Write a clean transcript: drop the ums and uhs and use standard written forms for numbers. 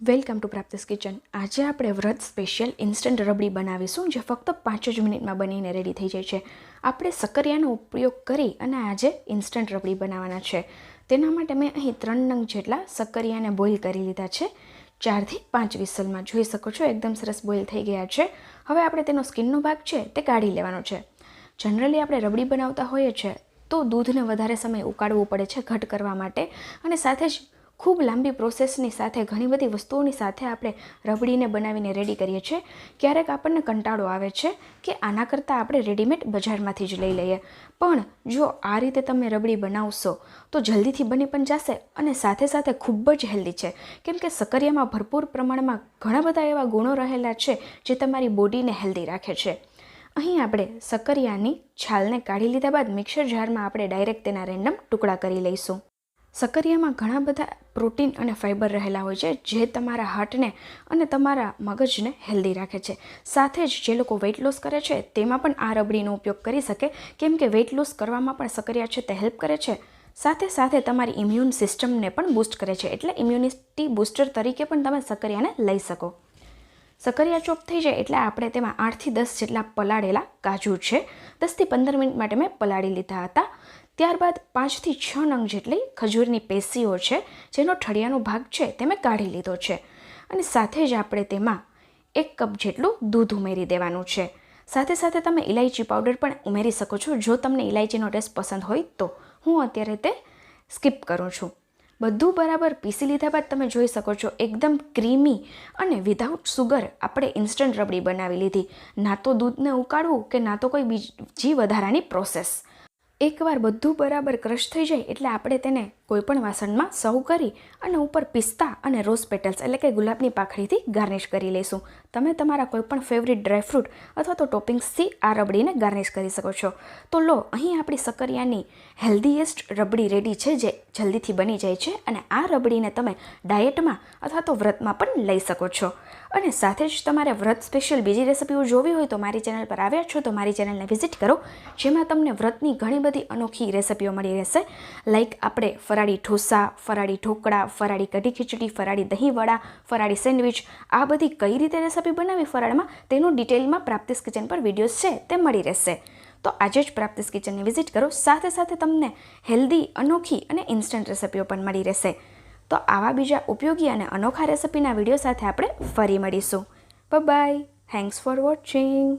Welcome to પ્રાપ્તિસ kitchen. આજે આપણે વ્રત સ્પેશિયલ ઇન્સ્ટન્ટ રબડી બનાવીશું, જે ફક્ત 5 જ મિનિટમાં બનીને રેડી થઈ જાય છે। આપણે સક્કરિયાનો ઉપયોગ કરી અને આજે ઇન્સ્ટન્ટ રબડી બનાવવાના છે। તેના માટે મેં અહીં 3 નંગ જેટલા સક્કરિયાને બોઇલ કરી લીધા છે। 4 થી 5 વિસલમાં જોઈ શકો છો એકદમ સરસ બોઇલ થઈ ગયા છે। હવે આપણે તેનો સ્કિનનો ભાગ છે તે કાઢી લેવાનો છે। જનરલી આપણે રબડી બનાવતા હોઈએ છીએ તો દૂધને વધારે સમય ઉકાળવું પડે છે ઘટ કરવા માટે, અને સાથે જ ખૂબ લાંબી પ્રોસેસની સાથે ઘણી બધી વસ્તુઓની સાથે આપણે રબડીને બનાવીને રેડી કરીએ છીએ। ક્યારેક આપણને કંટાળો આવે છે કે આના કરતાં આપણે રેડીમેડ બજારમાંથી જ લઈ લઈએ, પણ જો આ રીતે તમે રબડી બનાવશો તો જલ્દીથી બની પણ જશે અને સાથે સાથે ખૂબ જ હેલ્ધી છે, કેમ કે સક્કરિયામાં ભરપૂર પ્રમાણમાં ઘણા બધા એવા ગુણો રહેલા છે જે તમારી બોડીને હેલ્ધી રાખે છે। અહીં આપણે સક્કરિયાની છાલને કાઢી લીધા બાદ મિક્સર જારમાં આપણે ડાયરેક્ટ તેના રેન્ડમ ટુકડા કરી લઈશું। સક્કરિયામાં ઘણા બધા પ્રોટીન અને ફાઇબર રહેલા હોય છે જે તમારા હાર્ટને અને તમારા મગજને હેલ્ધી રાખે છે। સાથે જ જે લોકો વેઇટ લોસ કરે છે તેમાં પણ આ રબડીનો ઉપયોગ કરી શકે, કેમ કે વેઇટ લોસ કરવામાં પણ સક્કરિયા છે તે હેલ્પ કરે છે। સાથે સાથે તમારી ઇમ્યુન સિસ્ટમને પણ બૂસ્ટ કરે છે, એટલે ઇમ્યુનિટી બૂસ્ટર તરીકે પણ તમે સક્કરિયાને લઈ શકો। સક્કરિયા ચોપ થઈ જાય એટલે આપણે તેમાં 8 થી 10 જેટલા પલાળેલા કાજુ છે 10 થી 15 મિનિટ માટે મેં પલાળી લીધા હતા। ત્યારબાદ 5 થી 6 નંગ જેટલી ખજૂરની પેશીઓ છે જેનો ઠળિયાનો ભાગ છે તે મેં કાઢી લીધો છે, અને સાથે જ આપણે તેમાં 1 કપ જેટલું દૂધ ઉમેરી દેવાનું છે। સાથે સાથે તમે ઇલાયચી પાવડર પણ ઉમેરી શકો છો જો તમને ઇલાયચીનો ટેસ્ટ પસંદ હોય તો। હું અત્યારે તે સ્કીપ કરું છું। બધું બરાબર પીસી લીધા બાદ તમે જોઈ શકો છો એકદમ ક્રીમી અને વિધાઉટ સુગર આપણે ઇન્સ્ટન્ટ રબડી બનાવી લીધી। ના તો દૂધને ઉકાળવું કે ના તો કોઈ બીજી વધારાની પ્રોસેસ। એકવાર બધું બરાબર ક્રશ થઈ જાય એટલે આપણે તેને કોઈપણ વાસણમાં સર્વ કરી અને ઉપર પિસ્તા અને રોઝ પેટલ્સ એટલે કે ગુલાબની પાંખડીથી ગાર્નિશ કરી લઈશું। તમે તમારા કોઈપણ ફેવરિટ ડ્રાયફ્રૂટ અથવા તો ટોપિંગ્સથી આ રબડીને ગાર્નિશ કરી શકો છો। તો લો, અહીં આપણી સક્કરિયાની હેલ્ધીએસ્ટ રબડી રેડી છે જે જલ્દીથી બની જાય છે, અને આ રબડીને તમે ડાયટમાં અથવા તો વ્રતમાં પણ લઈ શકો છો। અને સાથે જ તમારે વ્રત સ્પેશિયલ બીજી રેસિપીઓ જોવી હોય તો મારી ચેનલ પર આવ્યા છો તો મારી ચેનલને વિઝિટ કરો, જેમાં તમને વ્રતની ઘણી બધી અનોખી રેસિપીઓ મળી રહેશે। લાઈક આપણે ફરાળી ઢોસા, ફરાળી ઢોકળા, ફરાળી કઢી ખીચડી, ફરાળી દહીંવડા, ફરાળી સેન્ડવિચ, આ બધી કઈ રીતે રેસિપી બનાવી ફરાળમાં તેનું ડિટેલમાં પ્રાપ્તિસ કિચન પર વિડીયોઝ છે તે મળી રહેશે। તો આજે જ પ્રાપ્તિસ કિચનને વિઝિટ કરો, સાથે સાથે તમને હેલ્ધી, અનોખી અને ઇન્સ્ટન્ટ રેસિપીઓ પણ મળી રહેશે। તો આવા બીજા ઉપયોગી અને અનોખા રેસિપીના વિડીયો સાથે આપણે ફરી મળીશું। Bye bye, thanks for watching.